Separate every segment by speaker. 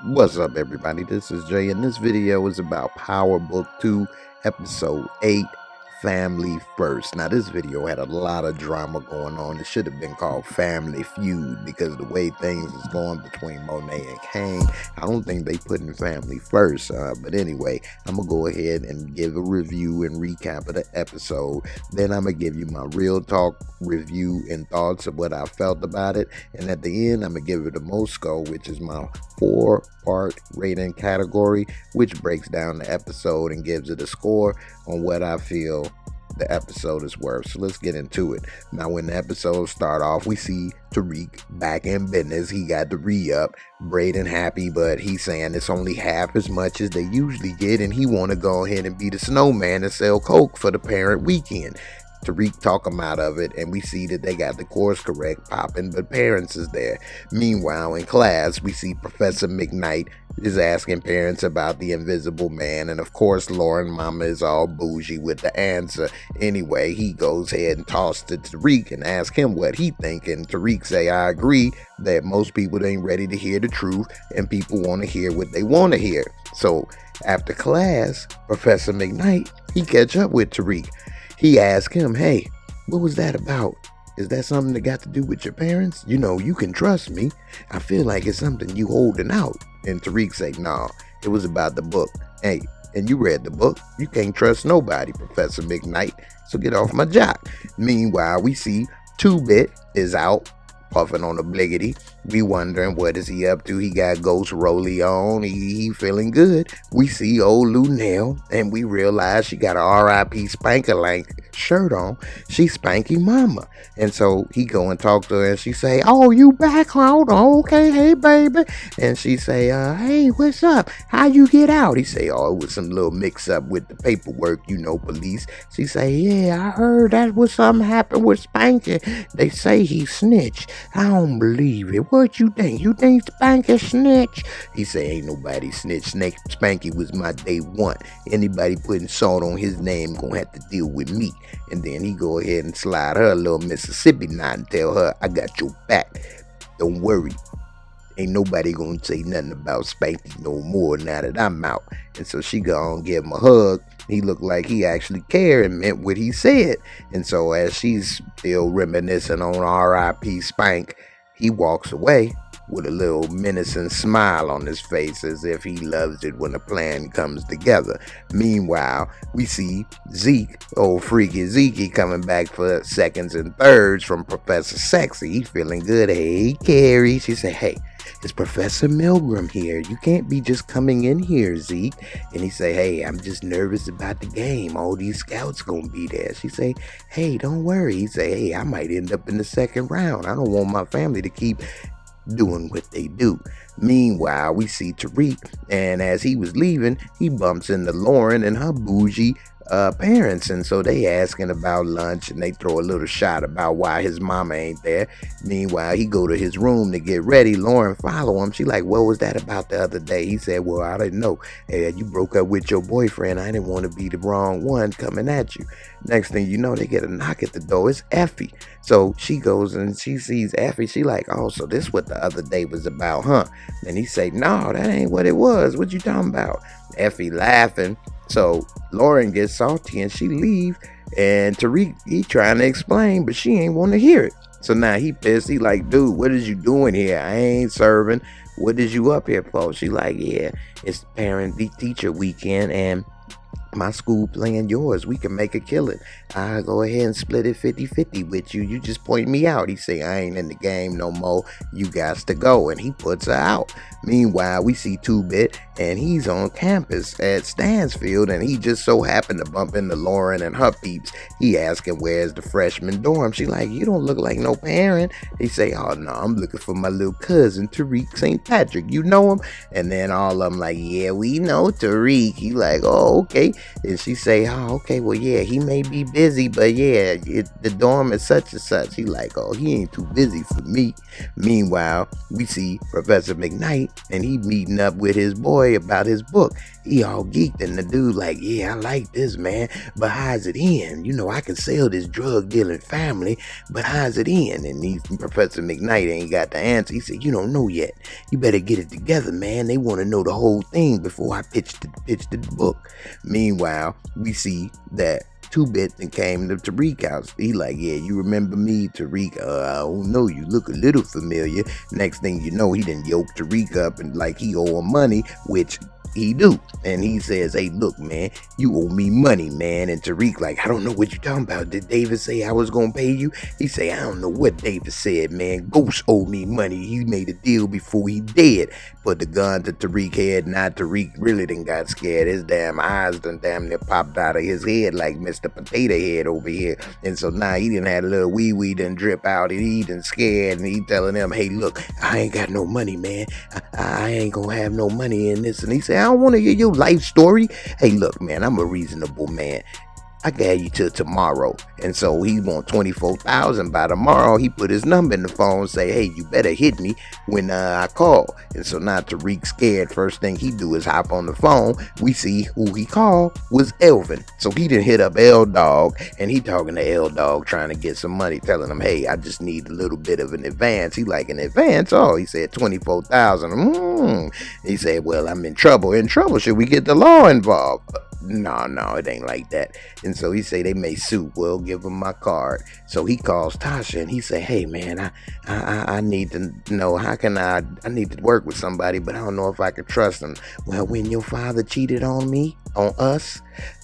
Speaker 1: What's up, everybody? This is Jay, and this video is about Power Book 2, Episode 8, Family First. Now, this video had a lot of drama going on. It should have been called Family Feud because the way things is going between Monet and Kane, I don't think they put in family first. But anyway, I'm going to go ahead and give a review and recap of the episode. Then I'm going to give you my real talk review and thoughts of what I felt about it. And at the end, I'm going to give it a most score, which is my 4-part rating category, which breaks down the episode and gives it a score on what I feel the episode is worth. So let's get into it. Now, when the episode start off, we see Tariq back in business. He got the re-up. Braden happy, but he's saying it's only half as much as they usually get, and he want to go ahead and be the snowman and sell coke for the parent weekend. Tariq talk him out of it, and we see that they got the course correct popping, but parents is there. Meanwhile, in class, we see Professor McKnight is asking parents about the invisible man, and of course, Lauren mama is all bougie with the answer. Anyway, he goes ahead and tosses it to Tariq and asks him what he think, and Tariq say, I agree that most people ain't ready to hear the truth, and people want to hear what they want to hear. So, after class, Professor McKnight, he catch up with Tariq. He asked him, hey, what was that about? Is that something that got to do with your parents? You know, you can trust me. I feel like it's something you holding out. And Tariq said, nah, it was about the book. Hey, and you read the book. You can't trust nobody, Professor McKnight. So get off my jock. Meanwhile, we see 2-Bit is out, puffing on a bliggity. We wondering what is he up to. He got Ghost Rolly on. He feeling good. We see old Lou Nell, and we realize she got a R.I.P. Spanker-Lank shirt on. She spanking mama. And so he go and talk to her, and she say, oh, you back, Cloud? Okay, hey, baby. And she say, hey, what's up? How you get out? He say, oh, it was some little mix-up with the paperwork, you know, police. She say, yeah, I heard that was something happened with Spanky. They say he snitched. I don't believe it. What you think? You think Spanky snitch? He say, ain't nobody snitch. Spanky was my day one. Anybody putting salt on his name gonna have to deal with me. And then he go ahead and slide her a little Mississippi knot and tell her, I got your back. Don't worry. Ain't nobody gonna say nothing about Spanky no more now that I'm out. And so she go on give him a hug. He looked like he actually cared and meant what he said. And so as she's still reminiscing on R.I.P. Spank, he walks away with a little menacing smile on his face as if he loves it when a plan comes together. Meanwhile, we see Zeke, old freaky Zeke, coming back for seconds and thirds from Professor Sexy. He feeling good. Hey, Carrie. She said, hey, it's Professor Milgram here. You can't be just coming in here, Zeke. And he say, hey, I'm just nervous about the game. All these scouts gonna be there. She say, hey, don't worry. He say, hey, I might end up in the second round. I don't want my family to keep doing what they do. Meanwhile, we see Tariq, and as he was leaving, he bumps into Lauren and her bougie parents, and so they asking about lunch, and they throw a little shot about why his mama ain't there. Meanwhile, he go to his room to get ready. Lauren follow him. She like, what was that about the other day? He said, well, I didn't know. Hey, you broke up with your boyfriend. I didn't want to be the wrong one coming at you. Next thing you know, they get a knock at the door. It's Effie. So she goes and she sees Effie. She like, oh, so this what the other day was about, huh? And he say, no, that ain't what it was. What you talking about? Effie laughing. So Lauren gets salty and she leave, and Tariq, he trying to explain, but she ain't want to hear it. So now he pissed. He like, dude, what is you doing here? I ain't serving. What is you up here for? She like, yeah, it's parent teacher weekend, and my school playing yours. We can make a killing. I'll go ahead and split it 50-50 with you. You just point me out. He say, I ain't in the game no more. You got to go. And he puts her out. Meanwhile, we see 2-Bit, and he's on campus at Stansfield, and he just so happened to bump into Lauren and her peeps. He asking, where's the freshman dorm? She like, you don't look like no parent. He say, oh, no, I'm looking for my little cousin, Tariq St. Patrick. You know him? And then all of them like, yeah, we know Tariq. He like, oh, okay. And she say, oh, okay, well, yeah, he may be busy, but yeah, the dorm is such and such. He like, oh, he ain't too busy for me. Meanwhile, we see Professor McKnight, and he meeting up with his boy about his book. He all geeked, and the dude like, yeah, I like this, man, but how's it end? You know, I can sell this drug dealing family, but how's it end? And Professor McKnight ain't got the answer. He said, you don't know yet. You better get it together, man. They want to know the whole thing before I pitch the book. Meanwhile, we see that Two-Bit and came to Tariq house. He like, yeah, you remember me, Tariq? I don't know, you look a little familiar. Next thing you know, he done yoked Tariq up and like he owe him money, which he do. And he says, hey, look, man, you owe me money, man. And Tariq like, I don't know what you're talking about. Did David say I was gonna pay you? He say, I don't know what David said, man. Ghost owe me money. He made a deal before he dead. Put the gun to Tariq's head. Now Tariq really done got scared. His damn eyes done damn near popped out of his head like Mr. Potato Head over here. And so now he done had a little wee done drip out, and he done scared, and he telling them, hey, look, I ain't got no money, man. I ain't gonna have no money in this. And he said, I don't want to hear your life story. Hey, look, man, I'm a reasonable man. I got you till tomorrow. And so he want 24,000 by tomorrow. He put his number in the phone, say, hey, you better hit me when I call. And so now Tariq scared. First thing he do is hop on the phone. We see who he called was Elvin. So he done hit up L-Dog, and he talking to L-Dog trying to get some money, telling him, hey, I just need a little bit of an advance. He like, an advance? Oh, he said 24,000. He said, well, I'm in trouble. In trouble? Should we get the law involved? No, it ain't like that. And so he say they may sue. Well, give him my card. So he calls Tasha and he say, hey man, I need to know, how can I need to work with somebody, but I don't know if I can trust them. Well, when your father cheated on us,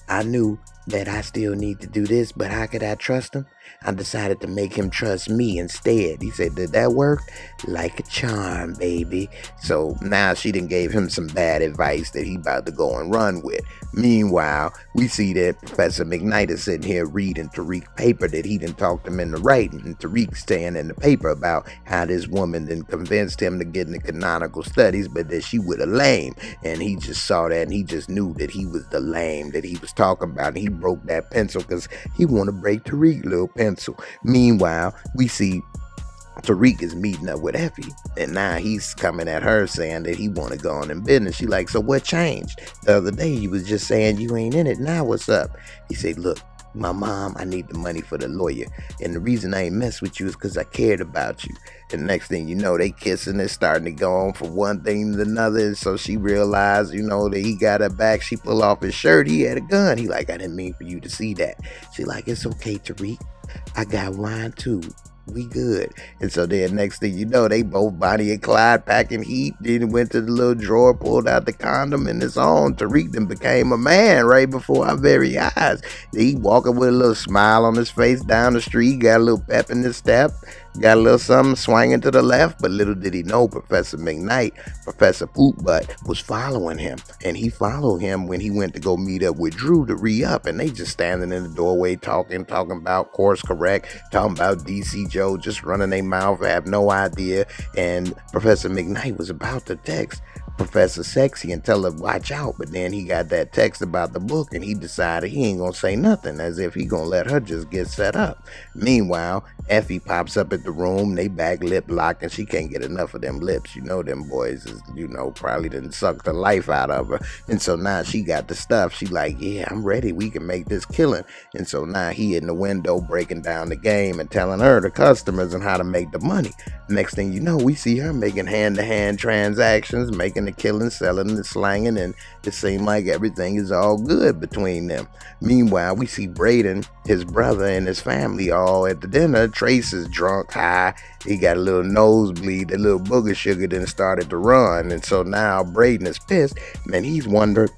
Speaker 1: I knew that I still need to do this, but how could I trust him? I decided to make him trust me instead. He said, did that work? Like a charm, baby. So now she done gave him some bad advice that he about to go and run with. Meanwhile, we see that Professor McKnight is sitting here reading Tariq's paper that he done talked him into writing. And Tariq's saying in the paper about how this woman then convinced him to get into canonical studies, but that she was a lame. And he just saw that and he just knew that he was the lame that he was talking about. And he broke that pencil because he want to break Tariq's little pencil. Meanwhile, we see Tariq is meeting up with Effie, and now he's coming at her saying that he want to go on in business. She like, so what changed? The other day you was just saying you ain't in it. Now what's up? He said, look, my mom, I need the money for the lawyer, and the reason I ain't mess with you is because I cared about you. And next thing you know, they kissing and starting to go on from one thing to another. And so she realized, that he got her back. She pull off his shirt. He had a gun. He like, I didn't mean for you to see that. She like, it's okay, Tariq. I got wine too. We good. And so then next thing you know, they both Bonnie and Clyde packing heat. Then went to the little drawer, pulled out the condom, and it's on. Tariq then became a man right before our very eyes. He walking with a little smile on his face down the street, got a little pep in his step, got a little something swinging to the left. But little did he know, Professor McKnight, Professor Poopbutt, was following him. And he followed him when he went to go meet up with Drew to re-up. And they just standing in the doorway talking about course correct, talking about DC Joe, just running their mouth, have no idea. And Professor McKnight was about to text Professor Sexy and tell her watch out, but then he got that text about the book and he decided he ain't gonna say nothing, as if he gonna let her just get set up. Meanwhile, Effie pops up at the room, they back lip lock, and she can't get enough of them lips. Them boys is, probably done suck the life out of her. And so now she got the stuff. She like, yeah, I'm ready, we can make this killing. And so now he in the window breaking down the game and telling her the customers and how to make the money. Next thing you know, we see her making hand-to-hand transactions, making the killing, selling and slanging, and it seemed like everything is all good between them. Meanwhile, we see Braden, his brother, and his family all at the dinner. Trace is drunk, high, he got a little nosebleed, the little booger sugar then started to run, and so now Braden is pissed, and he's wondering,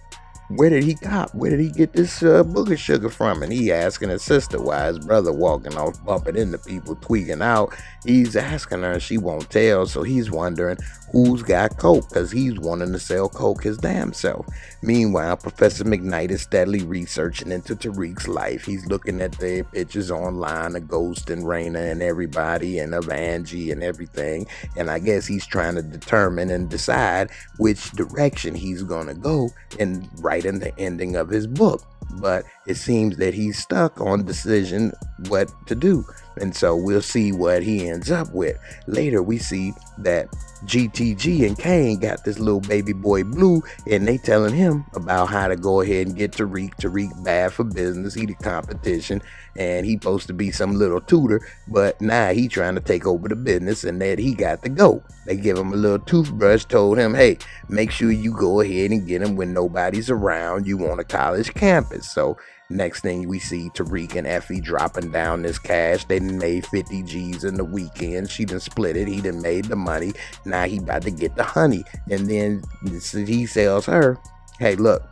Speaker 1: where did he get this booger sugar from? And he asking his sister why his brother walking off bumping into people, tweaking out. He's asking her and she won't tell, so he's wondering who's got coke, because he's wanting to sell coke his damn self. Meanwhile, Professor McKnight is steadily researching into Tariq's life. He's looking at the pictures online of Ghost and Raina and everybody, and of Angie and everything, and I guess he's trying to determine and decide which direction he's gonna go and write in the ending of his book. but it seems that he's stuck on decision what to do. And so we'll see what he ends up with. Later we see that GTG and Kane got this little baby boy Blue, and they telling him about how to go ahead and get Tariq. Tariq bad for business. He the competition, and he supposed to be some little tutor, but now he trying to take over the business, and that he got to go. They give him a little toothbrush, told him, hey, make sure you go ahead and get him when nobody's around. You on a college campus. So next thing we see Tariq and Effie dropping down this cash. They done made 50 G's in the weekend. She done split it. He done made the money. Now he about to get the honey. And then he tells her, hey, look,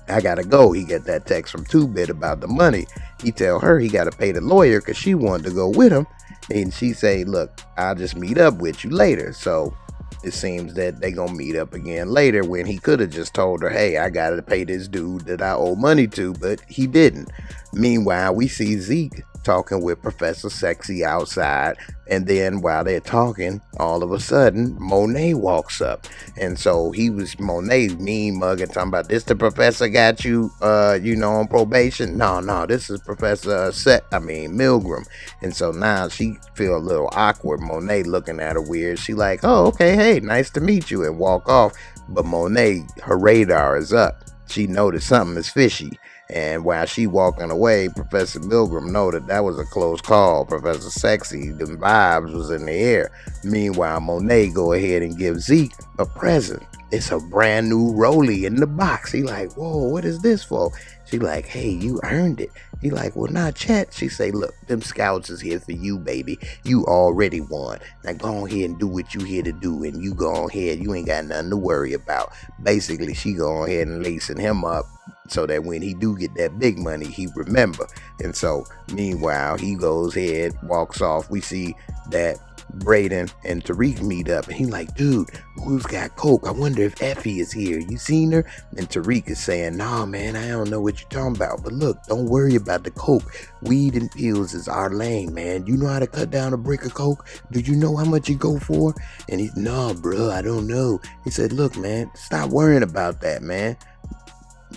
Speaker 1: I gotta go. He get that text from 2-Bit about the money. He tell her he gotta pay the lawyer because she wanted to go with him. And she say, look, I'll just meet up with you later. So it seems that they gonna meet up again later, when he could have just told her, hey, I gotta pay this dude that I owe money to, but he didn't. Meanwhile, we see Zeke talking with Professor Sexy outside, and then while they're talking, all of a sudden Monet walks up. And so Monet mean mugging, talking about, this the professor got you on probation. No, this is Professor Milgram. And so now she feel a little awkward. Monet looking at her weird. She like, oh, okay, hey, nice to meet you, and walk off. But Monet, her radar is up. She noticed something is fishy. And while she walking away, Professor Milgram noted that was a close call. Professor Sexy, the vibes was in the air. Meanwhile, Monet go ahead and give Zeke a present. It's a brand new rollie in the box. He like, whoa, what is this for? She like, hey, you earned it. He like, well, not yet. She say, look, them scouts is here for you, baby. You already won. Now go ahead and do what you here to do, and you go ahead. You ain't got nothing to worry about. Basically, she go ahead and lacing him up so that when he do get that big money, he remember. And so, meanwhile, he goes ahead, walks off. We see that Braden and Tariq meet up, and he like, dude, who's got coke? I wonder if Effie is here. You seen her? And Tariq is saying, nah, man, I don't know what you're talking about. But look, don't worry about the coke. Weed and pills is our lane, man. You know how to cut down a brick of coke? Do you know how much you go for? And he's, nah, bro, I don't know. He said, look, man, stop worrying about that, man.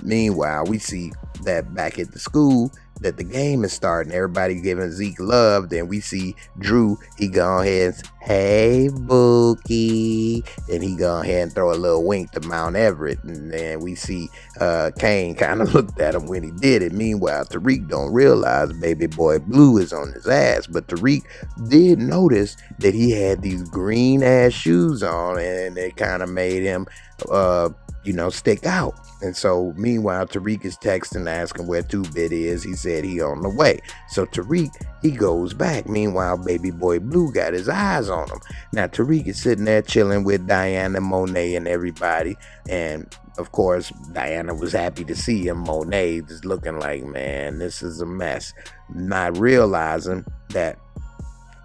Speaker 1: Meanwhile, we see that back at the school, that the game is starting. Everybody giving Zeke love. Then we see Drew. He go ahead and say, hey, Bookie. And he go ahead and throw a little wink to Mount Everett. And then we see Kane kind of looked at him when he did it. Meanwhile, Tariq don't realize baby boy Blue is on his ass. But Tariq did notice that he had these green ass shoes on, and it kind of made him stick out. And so meanwhile, Tariq is texting, asking where 2-Bit is. He said he on the way. So Tariq, he goes back. Meanwhile, baby boy Blue got his eyes on him. Now Tariq is sitting there chilling with Diana, Monet, and everybody. And of course, Diana was happy to see him. Monet just looking like, man, this is a mess. Not realizing that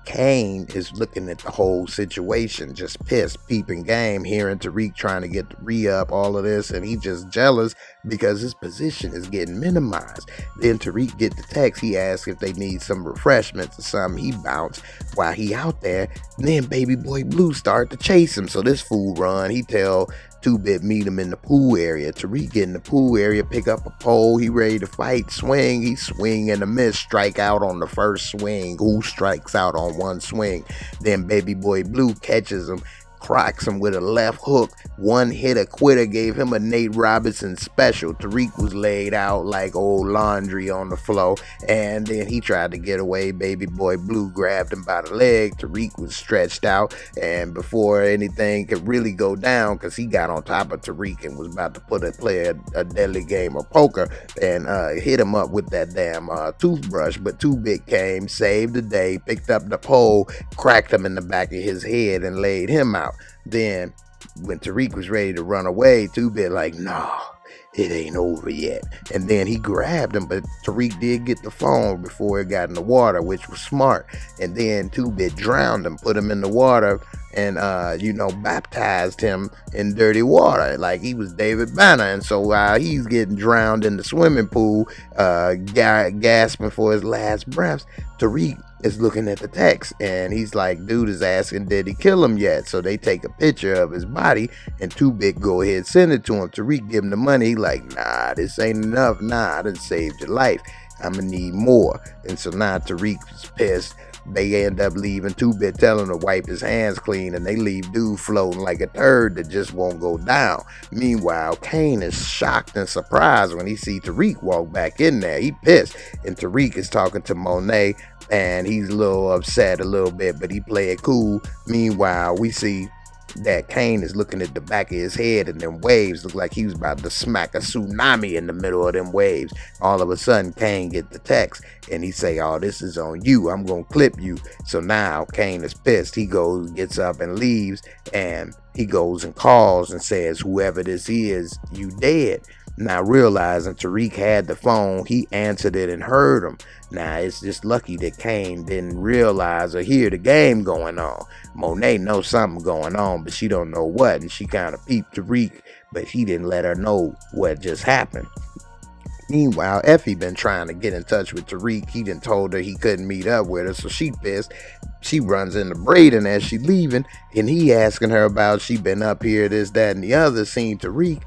Speaker 1: Kane is looking at the whole situation, just pissed, peeping game, hearing Tariq trying to get the re-up, all of this, and he just jealous because his position is getting minimized. Then Tariq get the text. He asks if they need some refreshments or something. He bounced while he out there. And then baby boy Blue start to chase him. So this fool run. He tell 2-Bit meet him in the pool area. Tariq get in the pool area, pick up a pole. He ready to fight, swing. He swing and a miss, strike out on the first swing. Who strikes out on one swing? Then baby boy Blue catches him, cracks him with a left hook. One hitter quitter, gave him a Nate Robinson special. Tariq was laid out like old laundry on the floor, and then he tried to get away. Baby boy Blue grabbed him by the leg. Tariq was stretched out, and before anything could really go down, because he got on top of Tariq and was about to play a deadly game of poker, and hit him up with that damn toothbrush. But 2-Bit came, saved the day, picked up the pole, cracked him in the back of his head, and laid him out. Then when Tariq was ready to run away, 2-Bit like, nah, it ain't over yet. And then he grabbed him, but Tariq did get the phone before it got in the water, which was smart. And then 2-Bit drowned him, put him in the water, and baptized him in dirty water like he was David Banner. And so while he's getting drowned in the swimming pool, gasping for his last breaths, Tariq is looking at the text, and he's like, dude is asking, did he kill him yet? So they take a picture of his body, and Too Big go ahead send it to him. Tariq give him the money. He like, nah, this ain't enough. Nah, I done saved your life. I'm gonna need more. And so now Tariq's pissed. They end up leaving Too Big telling him to wipe his hands clean, and they leave dude floating like a turd that just won't go down. Meanwhile, Kane is shocked and surprised when he see Tariq walk back in there. He pissed, and Tariq is talking to Monet, and he's a little upset a little bit, but he play it cool. Meanwhile, we see that Kane is looking at the back of his head, and them waves look like he was about to smack a tsunami in the middle of them waves. All of a sudden, Kane get the text, and he say, oh, this is on you. I'm going to clip you. So now Kane is pissed. He goes, gets up and leaves, and he goes and calls and says, whoever this is, you dead. Now realizing Tariq had the phone, he answered it and heard him. Now it's just lucky that Kane didn't realize or hear the game going on. Monet knows something going on, but she don't know what, and she kind of peeped Tariq, but he didn't let her know what just happened. Meanwhile, Effie been trying to get in touch with Tariq. He done told her he couldn't meet up with her, so she pissed. She runs into Braden as she leaving, and he asking her about she been up here, this, that, and the other. Seen Tariq,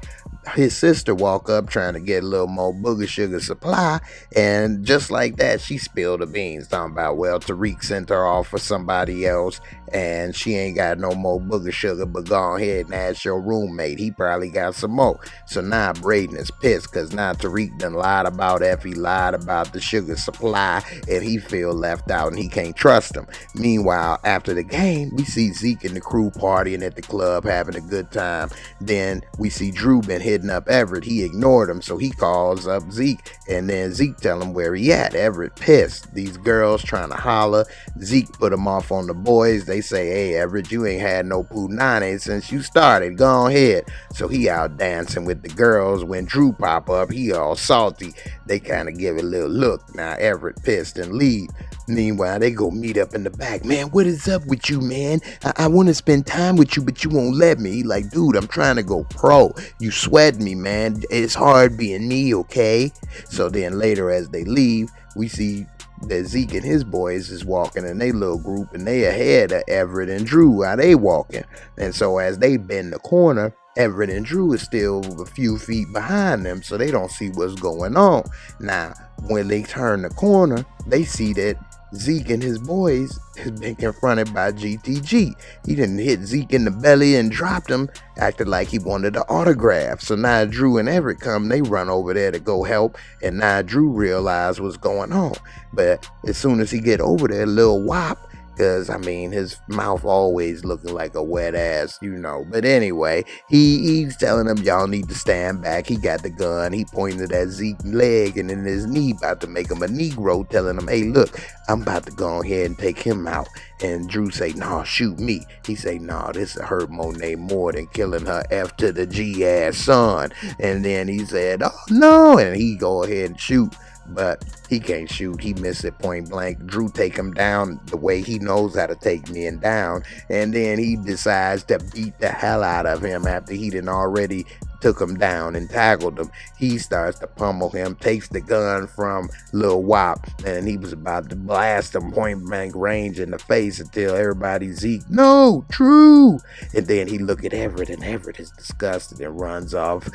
Speaker 1: his sister walk up trying to get a little more booger sugar supply, and just like that, she spilled the beans, talking about, well, Tariq sent her off for somebody else, and she ain't got no more booger sugar, but go ahead and ask your roommate. He probably got some more. So now Braden is pissed, because now Tariq done lied about Effie, lied about the sugar supply, and he feel left out, and he can't trust him. Meanwhile, after the game, we see Zeke and the crew partying at the club, having a good time. Then we see Drew been hitting up Everett. He ignored him, so he calls up Zeke, and then Zeke tell him where he at. Everett pissed. These girls trying to holler. Zeke put him off on the boys. They say, hey, Everett, you ain't had no punani since you started. Go ahead. So he out dancing with the girls. When Drew pop up, he all salty. They kind of give a little look. Now Everett pissed and leave. Meanwhile, they go meet up in the back. Man, what is up with you, man? I want to spend time with you, but you won't let me. He like, dude, I'm trying to go pro. You sweat me, man. It's hard being me, okay? So then later as they leave, we see that Zeke and his boys is walking in their little group, and they ahead of Everett and Drew while they walking. And so as they bend the corner, Everett and Drew is still a few feet behind them, so they don't see what's going on. Now, when they turn the corner, they see that Zeke and his boys has been confronted by GTG. He didn't hit Zeke in the belly and dropped him, acted like he wanted an autograph. So now Drew and Everett come, they run over there to go help, and now Drew realized what's going on. But as soon as he get over there, Lil Wop, because, I mean, his mouth always looking like a wet ass, But anyway, he's telling them, y'all need to stand back. He got the gun. He pointed at Zeke's leg and in his knee, about to make him a Negro, telling him, hey, look, I'm about to go ahead and take him out. And Drew say, nah, shoot me. He say, nah, this will hurt Monet more than killing her F to the G ass son. And then he said, oh, no. And he go ahead and shoot. But he can't shoot. He missed it point blank. Drew take him down the way he knows how to take men down. And then he decides to beat the hell out of him after he done already took him down and tackled him. He starts to pummel him, takes the gun from Lil Wop, and he was about to blast him point blank range in the face until everybody Zeke, no, Drew. And then he look at Everett, and Everett is disgusted and runs off.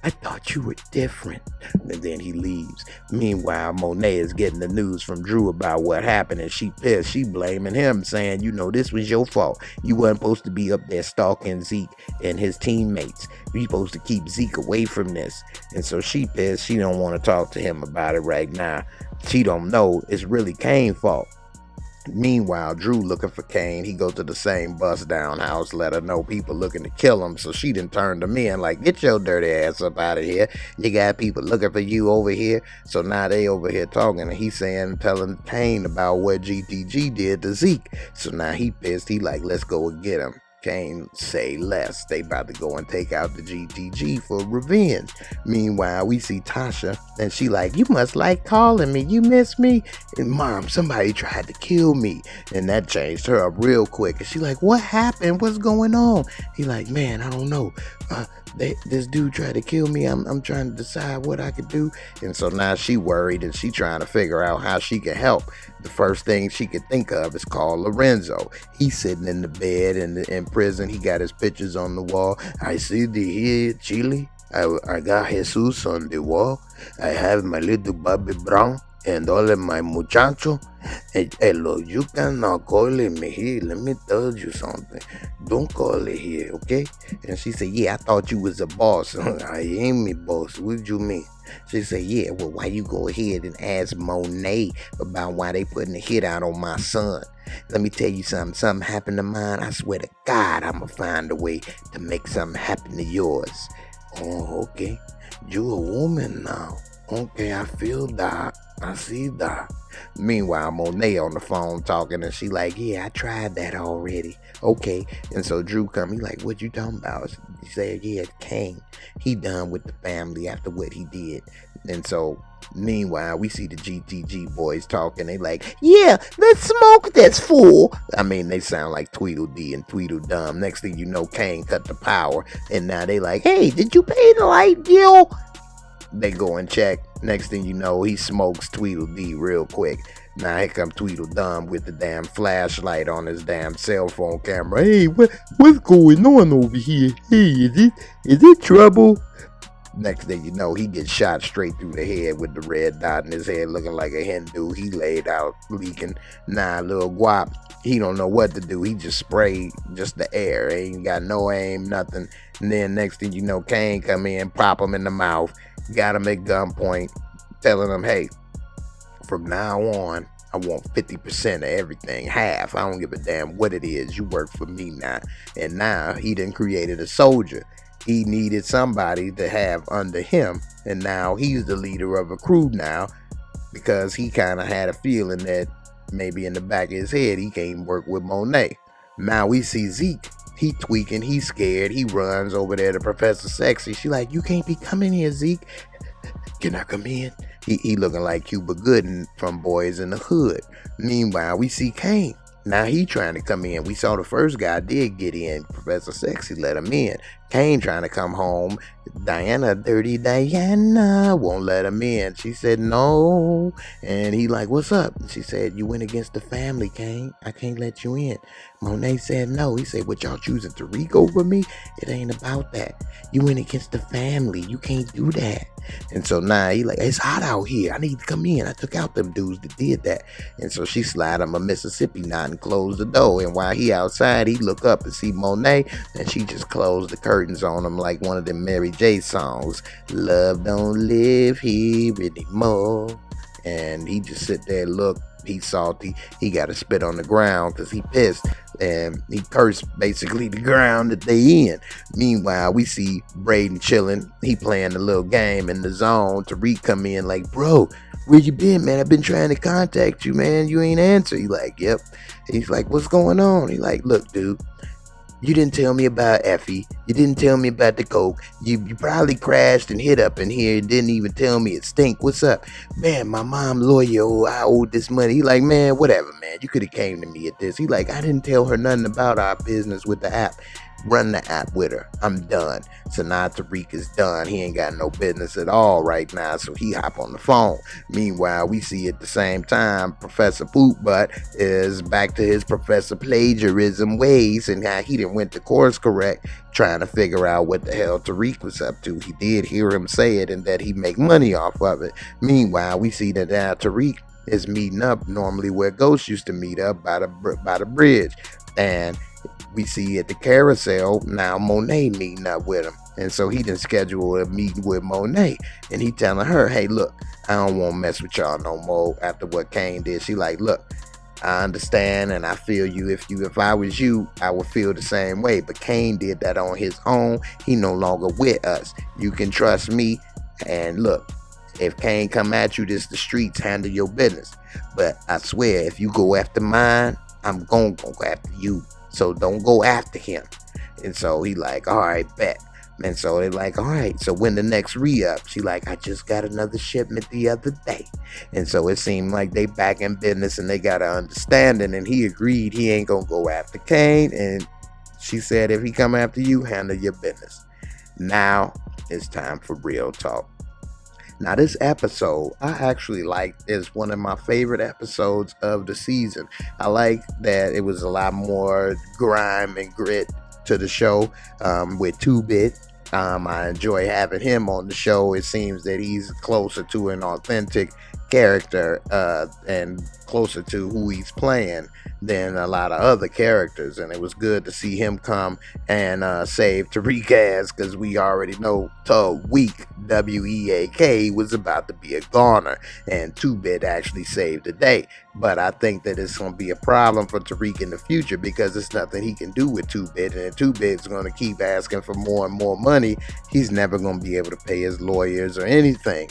Speaker 1: I thought you were different. And then he leaves. Meanwhile, Monet is getting the news from Drew about what happened, and she pissed. She blaming him, saying, this was your fault. You wasn't supposed to be up there stalking Zeke and his teammates. You supposed to keep Zeke away from this. And so she pissed. She don't want to talk to him about it right now. She don't know it's really Kane's fault. Meanwhile, Drew looking for Kane. He go to the same bust down house, let her know people looking to kill him. So she done turned him in like, get your dirty ass up out of here. You got people looking for you over here. So now they over here talking, and he's telling Kane about what GTG did to Zeke. So now he pissed. He like, let's go and get him. Kane say less. They about to go and take out the GTG for revenge. Meanwhile, we see Tasha, and she like, you must like calling me. You miss me? And Mom, somebody tried to kill me. And that changed her up real quick. And she like, what happened? What's going on? He like, man, I don't know. This dude tried to kill me. I'm trying to decide what I could do. And so now she worried, and she trying to figure out how she can help. The first thing she could think of is call Lorenzo. He's sitting in the bed in prison. He got his pictures on the wall. I see the Chile. I got Jesus on the wall. I have my little Bobby Brown and all of my muchacho. Hello, you cannot call it me here. Let me tell you something. Don't call it here, okay? And she said, yeah, I thought you was a boss. I ain't me boss. What you mean? She said, yeah, well, why you go ahead and ask Monet about why they putting a hit out on my son? Let me tell you something. Something happened to mine. I swear to God, I'm going to find a way to make something happen to yours. Oh, okay. You a woman now. Okay, I feel that. I see that. Meanwhile, Monet on the phone talking, and she like, yeah, I tried that already. Okay. And so Drew come, he like, what you talking about? He said, yeah, Kane. He done with the family after what he did. And so meanwhile, we see the GTG boys talking. They like, yeah, let's smoke this fool. I mean, they sound like Tweedledee and Tweedledum. Next thing you know, Kane cut the power. And now they like, hey, did you pay the light bill? They go and check. Next thing you know, he smokes Tweedledee real quick. Now here come Tweedledum with the damn flashlight on his damn cell phone camera. Hey, what's going on over here? Hey, is it trouble? Next thing you know, he gets shot straight through the head with the red dot in his head, looking like a Hindu. He laid out leaking. Nah, little guap, he don't know what to do. He just sprayed just the air. Ain't got no aim, nothing. And then next thing you know, Kane come in, pop him in the mouth, got him at gunpoint, telling him, hey, from now on, I want 50% of everything, half. I don't give a damn what it is. You work for me now. And now he done created a soldier. He needed somebody to have under him, and now he's the leader of a crew now, because he kind of had a feeling that maybe in the back of his head he can't work with Monet. Now we see Zeke. He tweaking, he's scared, he runs over there to Professor Sexy. She like, you can't be coming here, Zeke. Can I come in? He looking like Cuba Gooding from Boys in the Hood. Meanwhile, we see Kane. Now he trying to come in. We saw the first guy did get in. Professor Sexy let him in. Kane trying to come home. Diana, dirty Diana, won't let him in. She said no. And he like, what's up? And she said, you went against the family, Kane. I can't let you in. Monet said no. He said, what, y'all choosing Tariq over me? It ain't about that. You went against the family. You can't do that. And so now he like, it's hot out here. I need to come in. I took out them dudes that did that. And so she slide him a Mississippi knot and closed the door. And while he outside, he look up and see Monet, and she just closed the curtains on him like one of them Mary J songs. Love don't live here anymore. And he just sit there and look. He's salty. He got to spit on the ground because he pissed. And he cursed basically the ground that they in. Meanwhile, we see Braden chilling. He playing the little game in the zone. Tariq come in like, bro, where you been, man? I've been trying to contact you, man. You ain't answer. He like, yep. He's like, what's going on? He like, look, dude. You didn't tell me about Effie. You didn't tell me about the coke. You probably crashed and hit up in here and didn't even tell me it stink. What's up? Man, my mom lawyer, I owed this money. He like, man, whatever, man. You could have came to me at this. He like, I didn't tell her nothing about our business with the app. Run the app with her. I'm done. So now Tariq is done. He ain't got no business at all right now, so he hop on the phone. Meanwhile, we see at the same time Professor Poopbutt is back to his Professor Plagiarism ways, and how he done went to course correct, trying to figure out what the hell Tariq was up to. He did hear him say it, and that he make money off of it. Meanwhile, we see that now Tariq is meeting up normally where Ghost used to meet up by the bridge, and we see at the carousel now Monet meeting up with him. And so he done scheduled a meeting with Monet, and he telling her, hey, look, I don't want to mess with y'all no more after what Kane did. She like, look, I understand and I feel you. If I was you, I would feel the same way. But Kane did that on his own. He no longer with us. You can trust me. And look, if Kane come at you, this the streets, handle your business. But I swear, if you go after mine, I'm gonna go after you. so don't go after him. And so he like, all right, bet. And so they like, all right, so when the next re-up? She like, I just got another shipment the other day. And so it seemed like they back in business and they got an understanding, and he agreed he ain't gonna go after Kane. And she said, if he come after you, handle your business. Now it's time for real talk. Now, this episode, I actually liked, is one of my favorite episodes of the season. I like that it was a lot more grime and grit to the show with 2-Bit. I enjoy having him on the show. It seems that he's closer to an authentic character and closer to who he's playing than a lot of other characters, and it was good to see him come and save Tariq ass, because we already know Week WEAK was about to be a goner, and 2-Bit actually saved the day. But I think that it's going to be a problem for Tariq in the future, because there's nothing he can do with 2-Bit, and if 2-Bit's going to keep asking for more and more money, he's never going to be able to pay his lawyers or anything.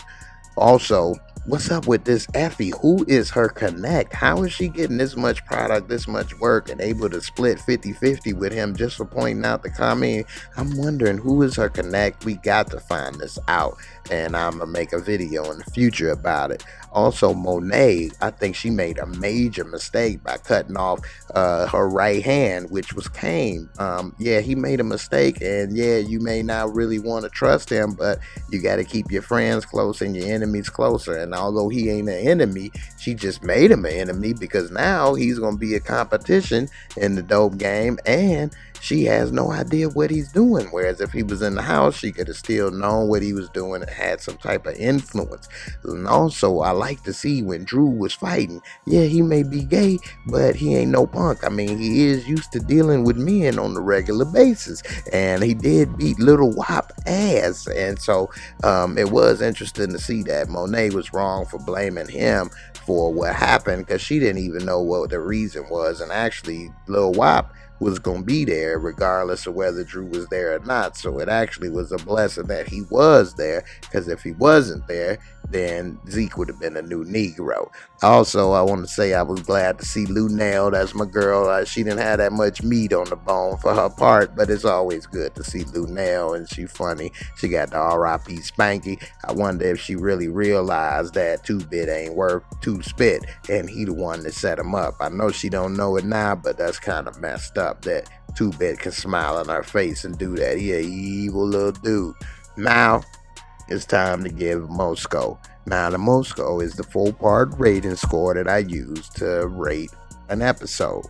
Speaker 1: Also, what's up with this Effie? Who is her connect? How is she getting this much product, this much work, and able to split 50-50 with him just for pointing out the comment? I'm wondering, who is her connect? We got to find this out, and I'm going to make a video in the future about it. Also, Monet, I think she made a major mistake by cutting off her right hand, which was Kane. Yeah, he made a mistake, and yeah, you may not really want to trust him, but you got to keep your friends close and your enemies closer. And although he ain't an enemy, she just made him an enemy, because now he's going to be a competition in the dope game, and she has no idea what he's doing. Whereas if he was in the house, she could have still known what he was doing and had some type of influence. And also, I like to see when Drew was fighting. Yeah, he may be gay, but he ain't no punk. I mean, he is used to dealing with men on a regular basis, and he did beat Little Wop ass. And so it was interesting to see that Monet was wrong for blaming him for what happened, because she didn't even know what the reason was. And actually, Lil Wop was going to be there regardless of whether Drew was there or not. So it actually was a blessing that he was there, because if he wasn't there, then Zeke would have been a new Negro. Also, I want to say I was glad to see Lunel. That's my girl. She didn't have that much meat on the bone for her part, but it's always good to see Lunel, and she funny. She got the R.I.P. Spanky. I wonder if she really realized that 2-Bit ain't worth 2-Spit, and he the one that set him up. I know she don't know it now, but that's kind of messed up that 2-Bit can smile on her face and do that. He an evil little dude. Now, it's time to give Mosco. Now, the Mosco is the 4-part rating score that I use to rate an episode.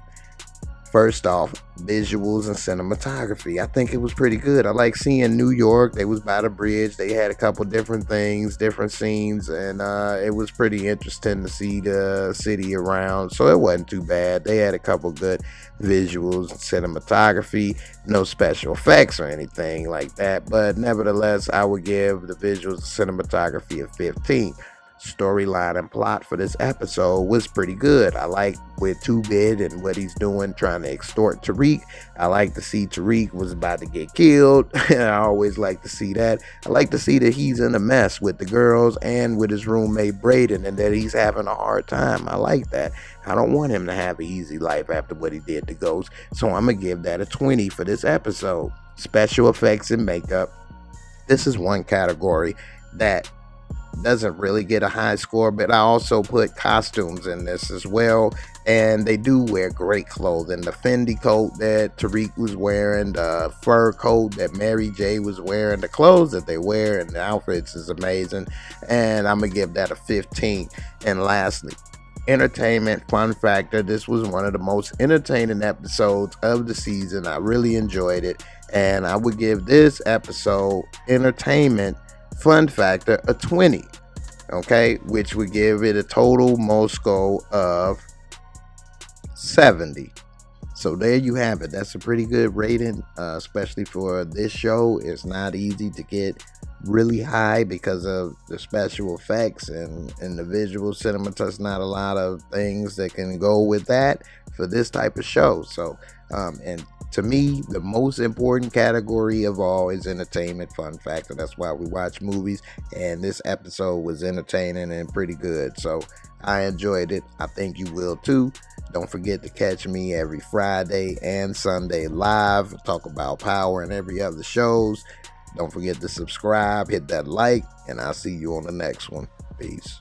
Speaker 1: First off, visuals and cinematography. I think it was pretty good. I like seeing New York. They was by the bridge. They had a couple different things, different scenes, and it was pretty interesting to see the city around. So it wasn't too bad. They had a couple good visuals and cinematography. No special effects or anything like that, but nevertheless, I would give the visuals and cinematography a 15. Storyline and plot for this episode was pretty good. I like with 2-Bit and what he's doing, trying to extort Tariq. I like to see Tariq was about to get killed. I always like to see that. I like to see that he's in a mess with the girls and with his roommate Braden, and that he's having a hard time. I like that. I don't want him to have an easy life after what he did to Ghost, so I'm gonna give that a 20 for this episode. Special effects and makeup. This is one category that doesn't really get a high score, but I also put costumes in this as well, and they do wear great clothing. The Fendi coat that Tariq was wearing, the fur coat that Mary J was wearing, the clothes that they wear and the outfits is amazing, and I'm gonna give that a 15. And lastly, entertainment fun factor. This was one of the most entertaining episodes of the season. I really enjoyed it, and I would give this episode entertainment fun factor a 20, okay, which would give it a total Mosco of 70. So there you have it. That's a pretty good rating, especially for this show. It's not easy to get really high because of the special effects and the visual cinema. There's not a lot of things that can go with that for this type of show. So and to me, the most important category of all is entertainment fun factor. That's why we watch movies, and this episode was entertaining and pretty good. So I enjoyed it. I think you will too. Don't forget to catch me every Friday and Sunday live, talk about power and every other shows. Don't forget to subscribe, hit that like, and I'll see you on the next one. Peace.